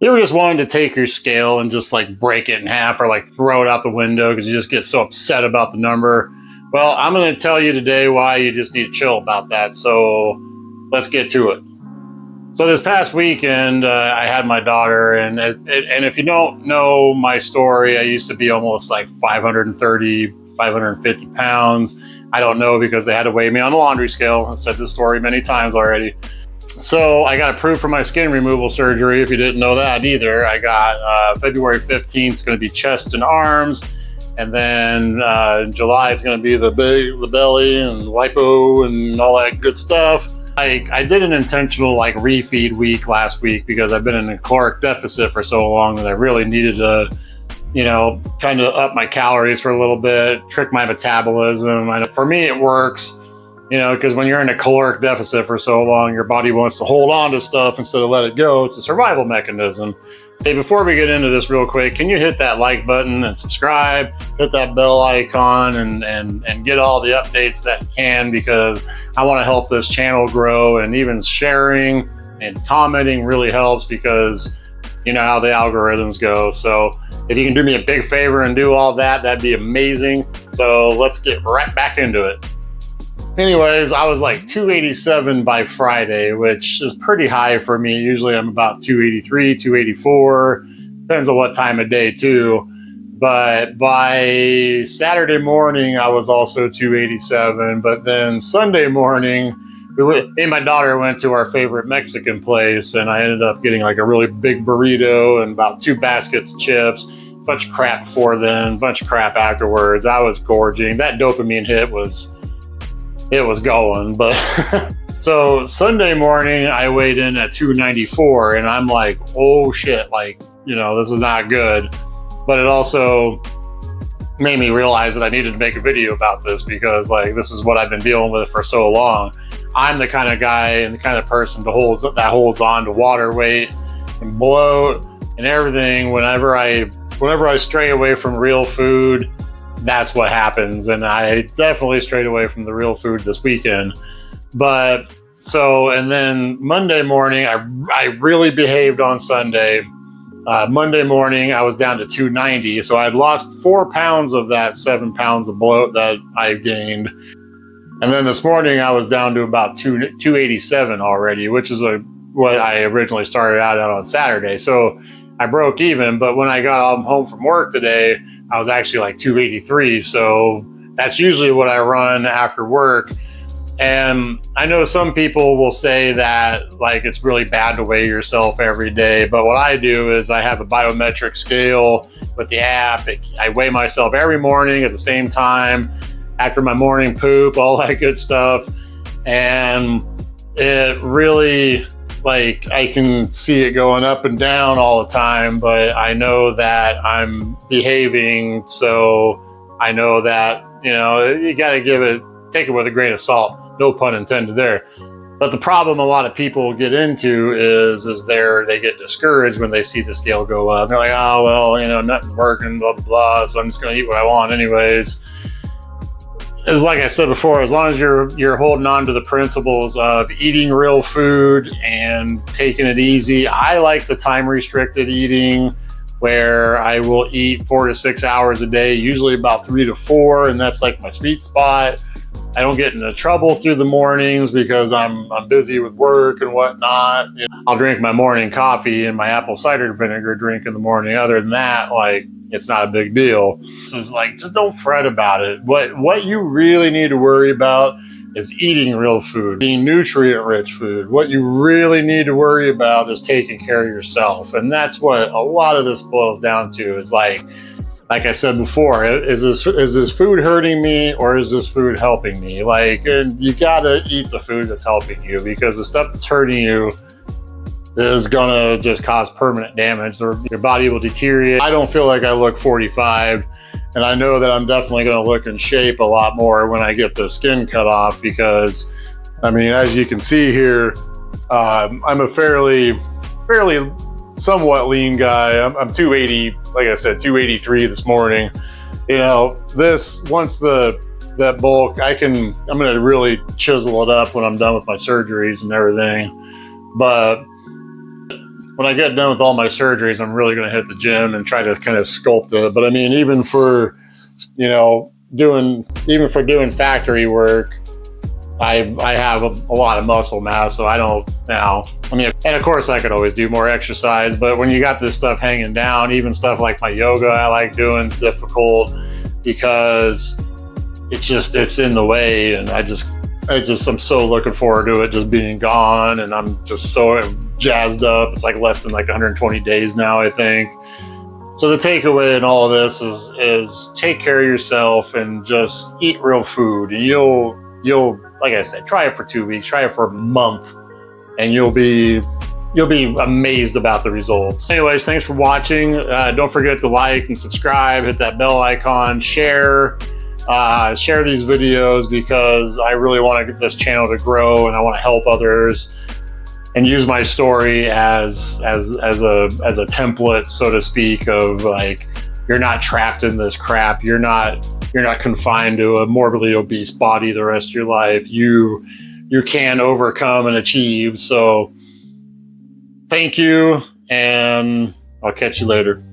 You ever just wanted to take your scale and just like break it in half or like throw it out the window because you just get so upset about the number? Well, I'm going to tell you today why you just need to chill about that. So let's get to it. So this past weekend, I had my daughter, and if you don't know my story, I used to be almost like 530, 550 pounds. I don't know because they had to weigh me on the laundry scale. I've said this story many times already. So I got approved for my skin removal surgery. If you didn't know that either, I got February 15th is going to be chest and arms. And then in July, it's going to be the belly and lipo and all that good stuff. I did an intentional like refeed week last week because I've been in a caloric deficit for so long that I really needed to, kind of up my calories for a little bit, trick my metabolism. And for me, it works. Because when you're in a caloric deficit for so long, your body wants to hold on to stuff instead of let it go. It's a survival mechanism. Hey, before we get into this real quick, can you hit that like button and subscribe, hit that bell icon and get all the updates that you can, because I want to help this channel grow, and even sharing and commenting really helps because you know how the algorithms go. So if you can do me a big favor and do all that, that'd be amazing. So let's get right back into it. Anyways, I was like 287 by Friday, which is pretty high for me. Usually I'm about 283, 284. Depends on what time of day too. But by Saturday morning, I was also 287. But then Sunday morning, me and my daughter went to our favorite Mexican place, and I ended up getting like a really big burrito and about 2 baskets of chips. Bunch of crap before then, bunch of crap afterwards. I was gorging. That dopamine hit was going. But so Sunday morning I weighed in at 294, and I'm like, oh shit, like, this is not good. But it also made me realize that I needed to make a video about this, because like, this is what I've been dealing with for so long. I'm the kind of guy and the kind of person that holds on to water weight and bloat and everything. Whenever I stray away from real food, that's what happens. And I definitely strayed away from the real food this weekend. And then Monday morning, I really behaved on Sunday. Monday morning, I was down to 290. So I'd lost 4 pounds of that 7 pounds of bloat that I gained. And then this morning, I was down to about 287 already, which is what I originally started out on Saturday. So I broke even. But when I got home from work today, I was actually like 283. So that's usually what I run after work. And I know some people will say that like it's really bad to weigh yourself every day. But what I do is I have a biometric scale with the app. I weigh myself every morning at the same time after my morning poop, all that good stuff. And it really, like, I can see it going up and down all the time, but I know that I'm behaving. So I know that, you got to take it with a grain of salt. No pun intended there. But the problem a lot of people get into is they get discouraged when they see the scale go up. They're like, oh, well, nothing's working, blah, blah, blah. So I'm just going to eat what I want anyways. It's like I said before, as long as you're holding on to the principles of eating real food and taking it easy. I like the time restricted eating, where I will eat 4 to 6 hours a day, usually about 3 to 4, and that's like my sweet spot. I don't get into trouble through the mornings because I'm busy with work and whatnot. I'll drink my morning coffee and my apple cider vinegar drink in the morning. Other than that, like, it's not a big deal. This is like, just don't fret about it. What you really need to worry about is eating real food, eating nutrient-rich food. What you really need to worry about is taking care of yourself. And that's what a lot of this boils down to, is like I said before, is this food hurting me or is this food helping me? Like, and you gotta eat the food that's helping you, because the stuff that's hurting you is gonna just cause permanent damage, or your body will deteriorate. I don't feel like I look 45, and I know that I'm definitely gonna look in shape a lot more when I get the skin cut off, because, I mean, as you can see here, I'm a fairly somewhat lean guy. I'm 280, like I said, 283 this morning. Once that bulk, I'm gonna really chisel it up when I'm done with my surgeries and everything. But when I get done with all my surgeries, I'm really going to hit the gym and try to kind of sculpt it. But I mean, even for, you know, doing factory work, I have a lot of muscle mass, so I don't, you know, I mean, and of course I could always do more exercise, but when you got this stuff hanging down, even stuff like my yoga I like doing is difficult because it's in the way, and I'm so looking forward to it just being gone, and I'm just so jazzed up. It's like less than like 120 days now, I think. So the takeaway in all of this is take care of yourself and just eat real food, and you'll like I said, try it for 2 weeks, try it for a month, and you'll be amazed about the results. Anyways, thanks for watching. Don't forget to like and subscribe, hit that bell icon, share these videos, because I really want to get this channel to grow, and I want to help others and use my story as a template, so to speak, of like, you're not trapped in this crap. You're not confined to a morbidly obese body the rest of your life. You can overcome and achieve. So thank you, and I'll catch you later.